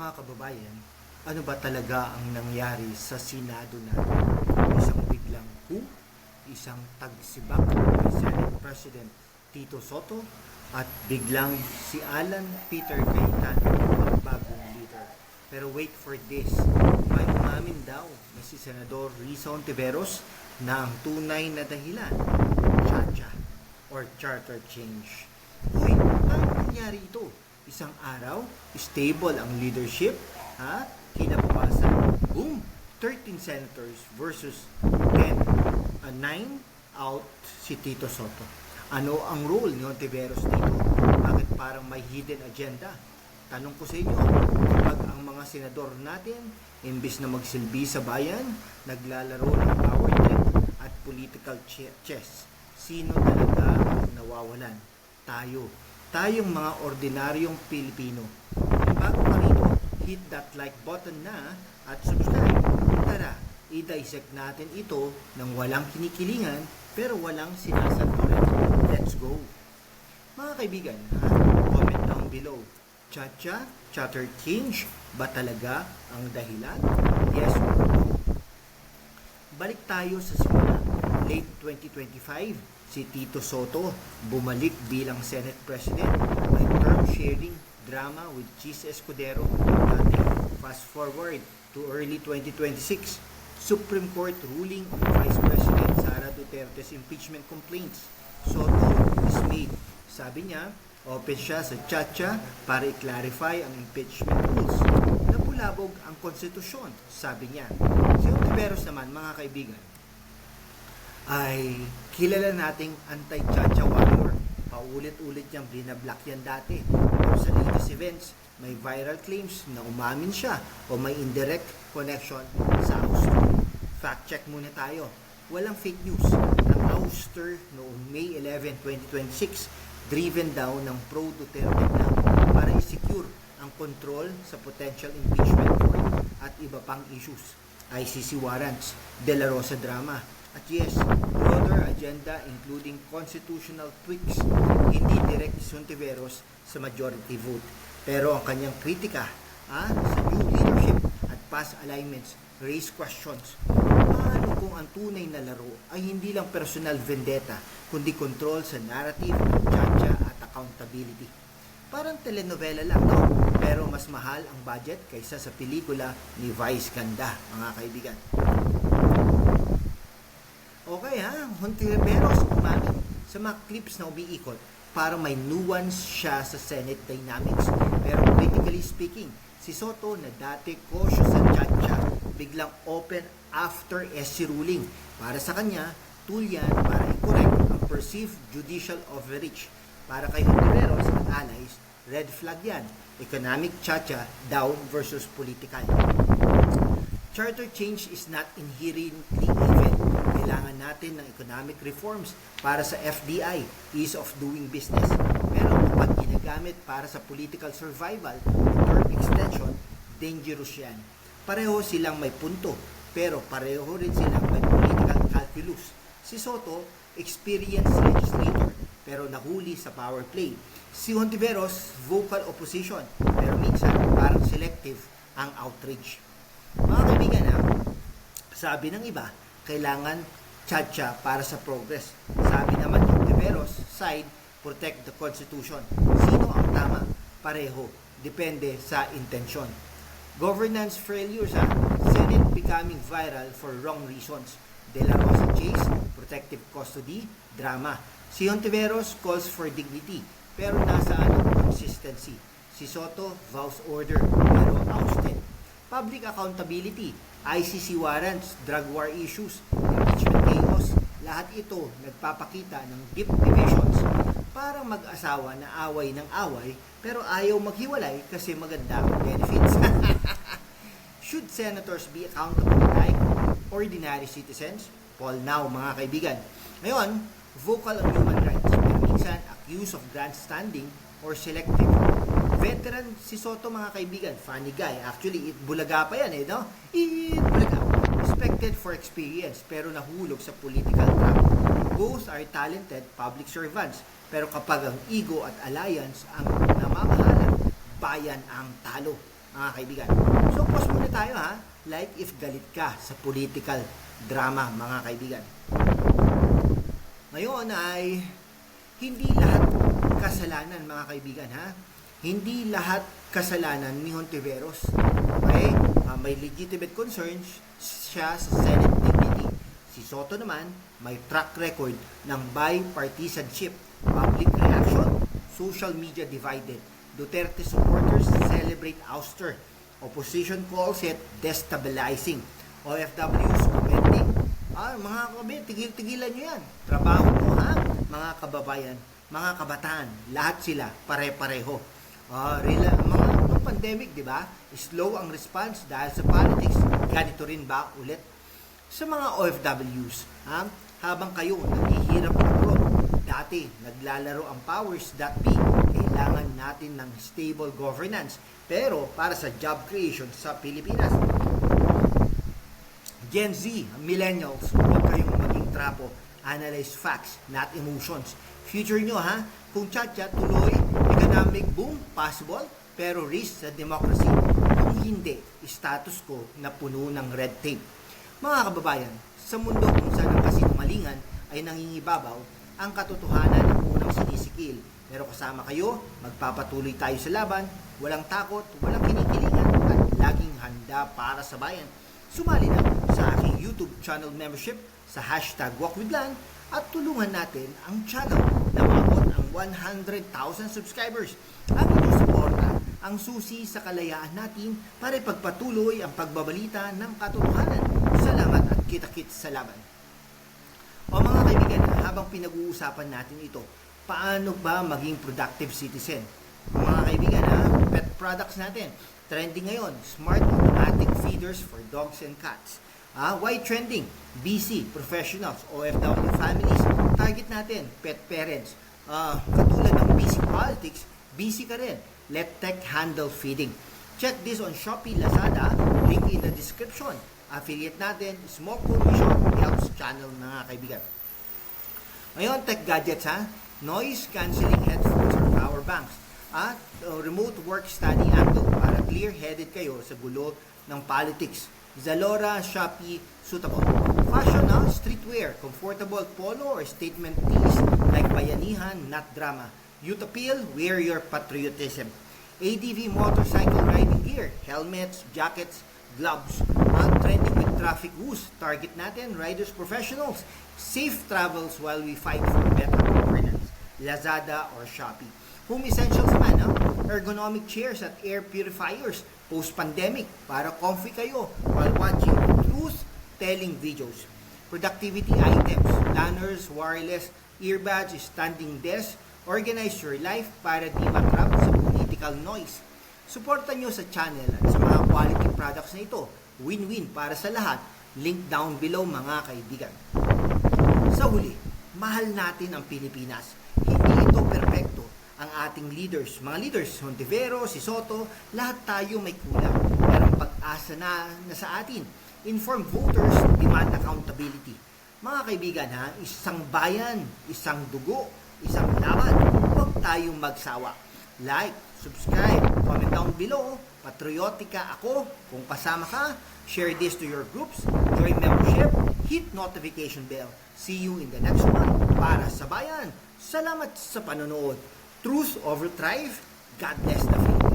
Mga kababayan, ano ba talaga ang nangyari sa Senado natin? Isang biglang coup, isang tagsibak ni Senate President Tito Soto, at biglang si Alan Peter Cayetano ang bagong leader. Pero wait for this, may umamin daw na si Senador Risa Hontiveros na ang tunay na dahilan, Chacha or charter change. Uy, paano nangyari ito? Isang araw, stable ang leadership, ha? Kinabukasan, boom, 13 senators versus 10, 9 out si Tito Soto. Ano ang role ni Hontiveros dito? Bakit parang may hidden agenda? Tanong ko sa inyo, kapag ang mga senador natin, imbis na magsilbi sa bayan, naglalaro ng power trip at political chess, sino talaga ang nawawalan? Tayo. Tayong mga ordinaryong Pilipino. Kung bago ka rito, hit that like button na at subscribe. Tara, i-dissect natin ito ng walang kinikilingan pero walang sinasantunan. Let's go! Mga kaibigan, comment down below. Chacha, charter change ba talaga ang dahilan? Yes or no? Balik tayo sa simula. Late 2025, si Tito Soto bumalik bilang Senate President. May term sharing drama with Chis Escudero. Fast forward to early 2026, Supreme Court ruling on Vice President Sara Duterte's impeachment complaints. Soto is made. Sabi niya, open siya sa Chacha para i-clarify ang impeachment rules. Napulabog ang konstitusyon, sabi niya. Si Hontiveros naman, mga kaibigan, ay kilala nating anti-Chacha warrior. Paulit-ulit niyang binablock yan dati. Pero sa latest events, may viral claims na umamin siya o may indirect connection sa ouster. Fact check muna tayo. Walang fake news. Ang ouster noong May 11, 2026, driven daw ng pro-Duterte lang para i-secure ang control sa potential impeachment court at iba pang issues. ICC warrants, De La Rosa drama, at yes, broader agenda including constitutional tweaks, hindi direct si Hontiveros sa majority vote. Pero ang kanyang kritika sa new leadership at past alignments raise questions. Paano kung ang tunay na laro ay hindi lang personal vendetta, kundi control sa narrative, chacha at accountability? Parang telenovela lang, no? Pero mas mahal ang budget kaysa sa pelikula ni Vice Ganda, mga kaibigan. Okay Hontiveros umamin sa mga clips na umiikot para may nuance siya sa Senate dynamics. Pero politically speaking, si Soto na dati cautious sa Chacha, biglang open after SC ruling. Para sa kanya, tool yan para i-correct ang perceived judicial overreach. Para kay Hontiveros at allies, red flag yan. Economic Chacha down versus political. Charter change is not inherently evil. Kailangan natin ng economic reforms para sa FDI, ease of doing business. Pero kapag ginagamit para sa political survival, term extension, dangerous yan. Pareho silang may punto, pero pareho rin silang may political calculus. Si Soto, experienced legislator, pero nahuli sa power play. Si Hontiveros, vocal opposition, pero minsan parang selective ang outrage. Mga kaibigan, sabi ng iba, kailangan Chacha para sa progress. Sabi naman ng Hontiveros side, protect the Constitution. Sino ang tama? Pareho. Depende sa intensyon. Governance failures, Senate becoming viral for wrong reasons. De La Rosa chase, protective custody, drama. Si Hontiveros calls for dignity, pero nasaan ang consistency? Si Soto vows order, pero ousted. Public accountability, ICC warrants, drug war issues, impeachment chaos, lahat ito nagpapakita ng deep divisions. Parang mag-asawa na away ng away, pero ayaw maghiwalay kasi maganda ang benefits. Should senators be accountable like ordinary citizens? Poll now, mga kaibigan. Ngayon, vocal on human rights, pero minsan accused of grandstanding or selective. Veteran si Soto, mga kaibigan, funny guy. Actually, bulaga pa yan no? Bulaga. Respected for experience, pero nahulog sa political trap. Both are talented public servants, pero kapag ang ego at alliance ang namamahalan, bayan ang talo. mga kaibigan. So, pause muna tayo ha. Like if galit ka sa political drama, mga kaibigan. Ngayon ay hindi lahat kasalanan, mga kaibigan ha. Hindi lahat kasalanan ni Hontiveros. Okay? May legitimate concerns siya sa Senate dignity. Si Soto naman may track record ng bipartisanship, public reaction, social media divided. Duterte supporters celebrate ouster. Opposition calls it destabilizing. OFWs commenting. Mga kababayan, tigil-tigilan nyo yan. Trabaho mo ha, mga kababayan, mga kabataan, lahat sila pare-pareho. Mga pandemic, di ba? Slow ang response dahil sa politics. Ganito rin ba ulit? Sa mga OFWs, habang kayo naghihirap abroad, dati naglalaro ang powers that be, kailangan natin ng stable governance. Pero para sa job creation sa Pilipinas, Gen Z, millennials, huwag kayong maging trapo. Analyze facts, not emotions. Future nyo ha, kung tsa-tsa, tuloy, economic boom, possible, pero risk sa democracy. Kung hindi, status quo na puno ng red tape. Mga kababayan, sa mundo kung saan ang kasinungalingan ay nangingibabaw, ang katotohanan ang unang sinisikil. Pero kasama kayo, magpapatuloy tayo sa laban, walang takot, walang kinikilingan, at laging handa para sa bayan. Sumali na sa aking YouTube channel membership sa #WalkWithLan at tulungan natin ang channel na maabot ang 100,000 subscribers. Ang inyong suporta ang susi sa kalayaan natin para ipagpatuloy ang pagbabalita ng katotohanan. Salamat at kita-kits sa laban. O mga kaibigan, habang pinag-uusapan natin ito, paano ba maging productive citizen? Mga kaibigan, pet products natin. Trending ngayon, smart automatic feeders for dogs and cats. Why trending? BC, professionals, OFW families. Target natin, pet parents. Katulad ng BC politics, BC ka rin. Let tech handle feeding. Check this on Shopee, Lazada, link in the description. Affiliate natin, small commission helps channel, mga kaibigan. Ngayon, tech gadgets noise cancelling headphones or power banks. At remote work study angle para clear-headed kayo sa gulo ng politics. Zalora, Shopee, suitable. Fashion streetwear, comfortable polo or statement tees like bayanihan, not drama. Youth appeal, wear your patriotism. ADV motorcycle riding gear, helmets, jackets, gloves. Trending with traffic woos. Target natin, riders professionals. Safe travels while we fight for better governance. Lazada or Shopee. Home essentials naman, ergonomic chairs at air purifiers post-pandemic para comfy kayo while watching truth-telling videos. Productivity items, planners, wireless, earbuds, standing desk, organize your life para di matrap sa political noise. Suportan nyo sa channel at sa mga quality products na ito. Win-win para sa lahat. Link down below, mga kaibigan. Sa huli, mahal natin ang Pilipinas. Hindi ito perpekto. Ang ating leaders, mga leaders, Hontiveros, si Soto, lahat tayo may kulang. Pero ang pag-asa na sa atin. Informed voters demand accountability. Mga kaibigan isang bayan, isang dugo, isang laban. Huwag tayong magsawa. Like, subscribe, comment down below. Patriotika ako. Kung kasama ka, share this to your groups, join membership, hit notification bell. See you in the next one para sa bayan. Salamat sa panonood. Truth over thrive. God bless the Philippines.